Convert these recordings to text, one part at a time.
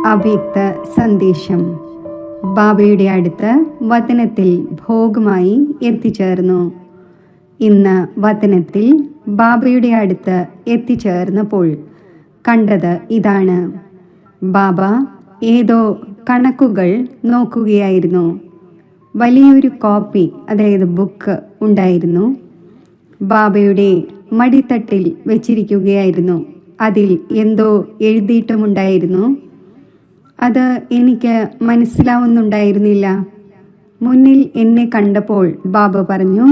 അവ്യക്ത സന്ദേശം ബാബയുടെ അടുത്ത് വതനത്തിൽ ഭോഗമായി എത്തിച്ചേർന്നു. ഇന്ന് വതനത്തിൽ ബാബയുടെ അടുത്ത് എത്തിച്ചേർന്നപ്പോൾ കണ്ടത് ഇതാണ്. ബാബ ഏതോ കണക്കുകൾ നോക്കുകയായിരുന്നു. വലിയൊരു കോപ്പി, അതായത് ബുക്ക് ഉണ്ടായിരുന്നു. ബാബയുടെ മടിത്തട്ടിൽ വെച്ചിരിക്കുകയായിരുന്നു. അതിൽ എന്തോ എഴുതിയിട്ടുമുണ്ടായിരുന്നു. അത് എനിക്ക് മനസ്സിലാവുന്നുണ്ടായിരുന്നില്ല. മുന്നിൽ എന്നെ കണ്ടപ്പോൾ ബാബ പറഞ്ഞു,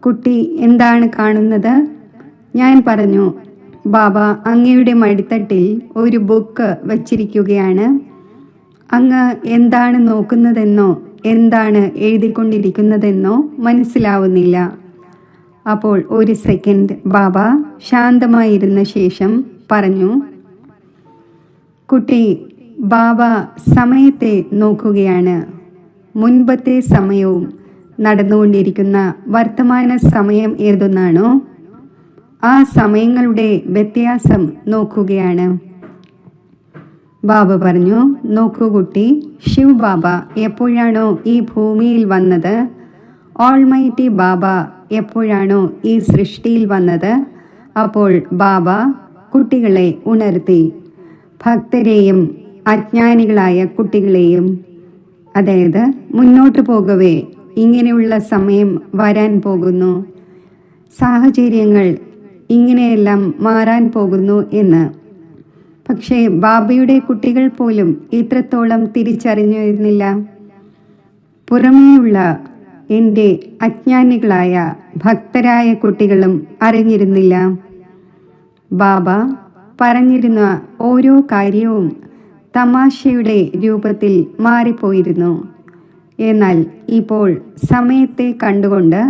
കുട്ടി എന്താണ് കാണുന്നത്? ഞാൻ പറഞ്ഞു, ബാബ അങ്ങയുടെ മടിത്തട്ടിൽ ഒരു ബുക്ക് വച്ചിരിക്കുകയാണ്. അങ്ങ് എന്താണ് നോക്കുന്നതെന്നോ എന്താണ് എഴുതിക്കൊണ്ടിരിക്കുന്നതെന്നോ മനസ്സിലാവുന്നില്ല. അപ്പോൾ ഒരു സെക്കൻഡ് ബാബ ശാന്തമായിരുന്ന ശേഷം പറഞ്ഞു, കുട്ടി, ബാബ സമയത്തെ നോക്കുകയാണ്. മുൻപത്തെ സമയവും നടന്നുകൊണ്ടിരിക്കുന്ന വർത്തമാന സമയം ഏതൊന്നാണോ ആ സമയങ്ങളുടെ വ്യത്യാസം നോക്കുകയാണ്. ബാബ പറഞ്ഞു, നോക്കൂ കുട്ടി, ശിവ് ബാബ എപ്പോഴാണോ ഈ ഭൂമിയിൽ വന്നത്, ഓൾമൈറ്റി ബാബ എപ്പോഴാണോ ഈ സൃഷ്ടിയിൽ വന്നത്, അപ്പോൾ ബാബ കുട്ടികളെ ഉണർത്തി. ഭക്തരെയും അജ്ഞാനികളായ കുട്ടികളെയും, അതായത് മുന്നോട്ട് പോകവേ ഇങ്ങനെയുള്ള സമയം വരാൻ പോകുന്നു, സാഹചര്യങ്ങൾ ഇങ്ങനെയെല്ലാം മാറാൻ പോകുന്നു എന്ന്. പക്ഷേ ബാബയുടെ കുട്ടികൾ പോലും ഇത്രത്തോളം തിരിച്ചറിഞ്ഞിരുന്നില്ല. പുറമേയുള്ള എൻ്റെ അജ്ഞാനികളായ ഭക്തരായ കുട്ടികളും അറിഞ്ഞിരുന്നില്ല. ബാബ പറഞ്ഞിരുന്ന ഓരോ കാര്യവും തമാശയുടെ രൂപത്തിൽ മാറിപ്പോയിരുന്നു. എന്നാൽ ഇപ്പോൾ സമയത്തെ കണ്ടുകൊണ്ട്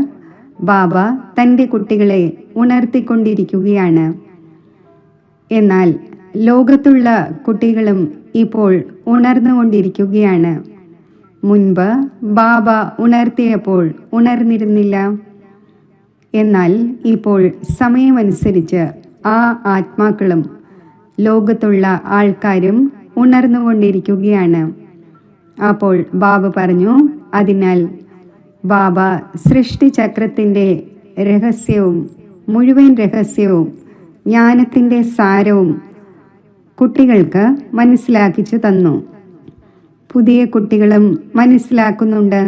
ബാബ തൻ്റെ കുട്ടികളെ ഉണർത്തിക്കൊണ്ടിരിക്കുകയാണ്. എന്നാൽ ലോകത്തുള്ള കുട്ടികളും ഇപ്പോൾ ഉണർന്നുകൊണ്ടിരിക്കുകയാണ്. മുൻപ് ബാബ ഉണർത്തിയപ്പോൾ ഉണർന്നിരുന്നില്ല. എന്നാൽ ഇപ്പോൾ സമയമനുസരിച്ച് ആ ആത്മാക്കളും ലോകത്തുള്ള ആൾക്കാരും ഉണർന്നുകൊണ്ടിരിക്കുകയാണ്. അപ്പോൾ ബാബ പറഞ്ഞു, അതിനാൽ ബാബ സൃഷ്ടിചക്രത്തിൻ്റെ രഹസ്യവും മുഴുവൻ രഹസ്യവും ജ്ഞാനത്തിൻ്റെ സാരവും കുട്ടികൾക്ക് മനസ്സിലാക്കിച്ചു തന്നു. പുതിയ കുട്ടികളും മനസ്സിലാക്കുന്നുണ്ട്.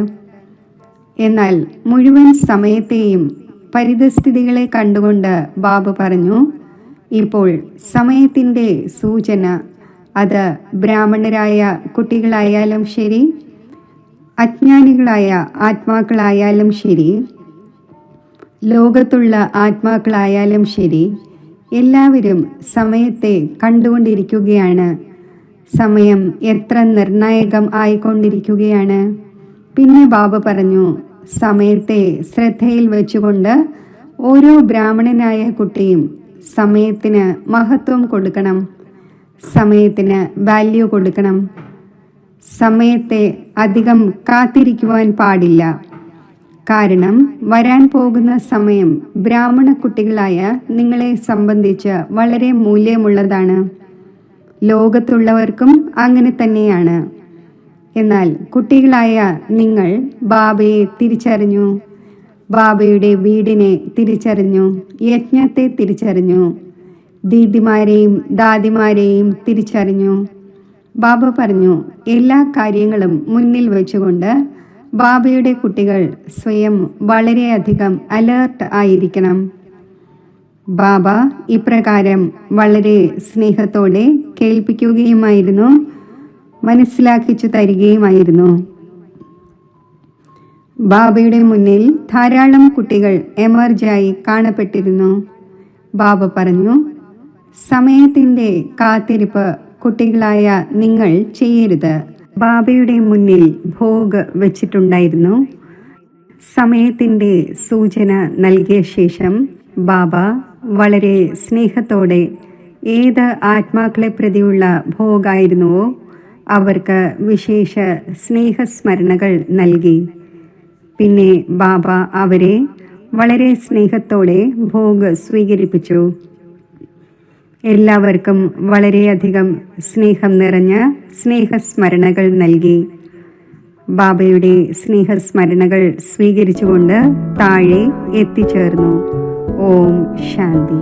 എന്നാൽ മുഴുവൻ സമയത്തെയും പരിതസ്ഥിതികളെ കണ്ടുകൊണ്ട് ബാബ പറഞ്ഞു, ഇപ്പോൾ സമയത്തിൻ്റെ സൂചന, അത് ബ്രാഹ്മണരായ കുട്ടികളായാലും ശരി, അജ്ഞാനികളായ ആത്മാക്കളായാലും ശരി, ലോകത്തുള്ള ആത്മാക്കളായാലും ശരി, എല്ലാവരും സമയത്തെ കണ്ടുകൊണ്ടിരിക്കുകയാണ്. സമയം എത്ര നിർണായകം ആയിക്കൊണ്ടിരിക്കുകയാണ്. പിന്നെ ബാബ പറഞ്ഞു, സമയത്തെ ശ്രദ്ധയിൽ വെച്ചുകൊണ്ട് ഓരോ ബ്രാഹ്മണനായ കുട്ടിയും സമയത്തിന് മഹത്വം കൊടുക്കണം, സമയത്തിന് വാല്യൂ കൊടുക്കണം. സമയത്തെ അധികം കാത്തിരിക്കുവാൻ പാടില്ല. കാരണം വരാൻ പോകുന്ന സമയം ബ്രാഹ്മണ കുട്ടികളായ നിങ്ങളെ സംബന്ധിച്ച് വളരെ മൂല്യമുള്ളതാണ്. ലോകത്തുള്ളവർക്കും അങ്ങനെ തന്നെയാണ്. എന്നാൽ കുട്ടികളായ നിങ്ങൾ ബാബയെ തിരിച്ചറിഞ്ഞു, ബാബയുടെ വീടിനെ തിരിച്ചറിഞ്ഞു, യജ്ഞത്തെ തിരിച്ചറിഞ്ഞു, ദീദിമാരെയും ദാദിമാരെയും തിരിച്ചറിഞ്ഞു. ബാബ പറഞ്ഞു, എല്ലാ കാര്യങ്ങളും മുന്നിൽ വെച്ചുകൊണ്ട് ബാബയുടെ കുട്ടികൾ സ്വയം വളരെയധികം അലേർട്ട് ആയിരിക്കണം. ബാബ ഇപ്രകാരം വളരെ സ്നേഹത്തോടെ കേൾപ്പിക്കുകയുമായിരുന്നു, മനസ്സിലാക്കിച്ചു തരികയുമായിരുന്നു. ബാബയുടെ മുന്നിൽ ധാരാളം കുട്ടികൾ എമർജായി കാണപ്പെട്ടിരുന്നു. ബാബ പറഞ്ഞു, സമയത്തിൻ്റെ കാത്തിരിപ്പ് കുട്ടികളായ നിങ്ങൾ ചെയ്യരുത്. ബാബയുടെ മുന്നിൽ ഭോഗ് വെച്ചിട്ടുണ്ടായിരുന്നു. സമയത്തിൻ്റെ സൂചന നൽകിയ ശേഷം ബാബ വളരെ സ്നേഹത്തോടെ ഏത് ആത്മാക്കളെ പ്രതിയുള്ള ഭോഗായിരുന്നുവോ അവർക്ക് വിശേഷ സ്നേഹസ്മരണകൾ നൽകി. പിന്നെ ബാബ അവരെ വളരെ സ്നേഹത്തോടെ ഭോഗ് സ്വീകരിപ്പിച്ചു. എല്ലാവർക്കും വളരെയധികം സ്നേഹം നിറഞ്ഞ സ്നേഹസ്മരണകൾ നൽകി. ബാബയുടെ സ്നേഹസ്മരണകൾ സ്വീകരിച്ചുകൊണ്ട് താഴെ എത്തിച്ചേർന്നു. ഓം ശാന്തി.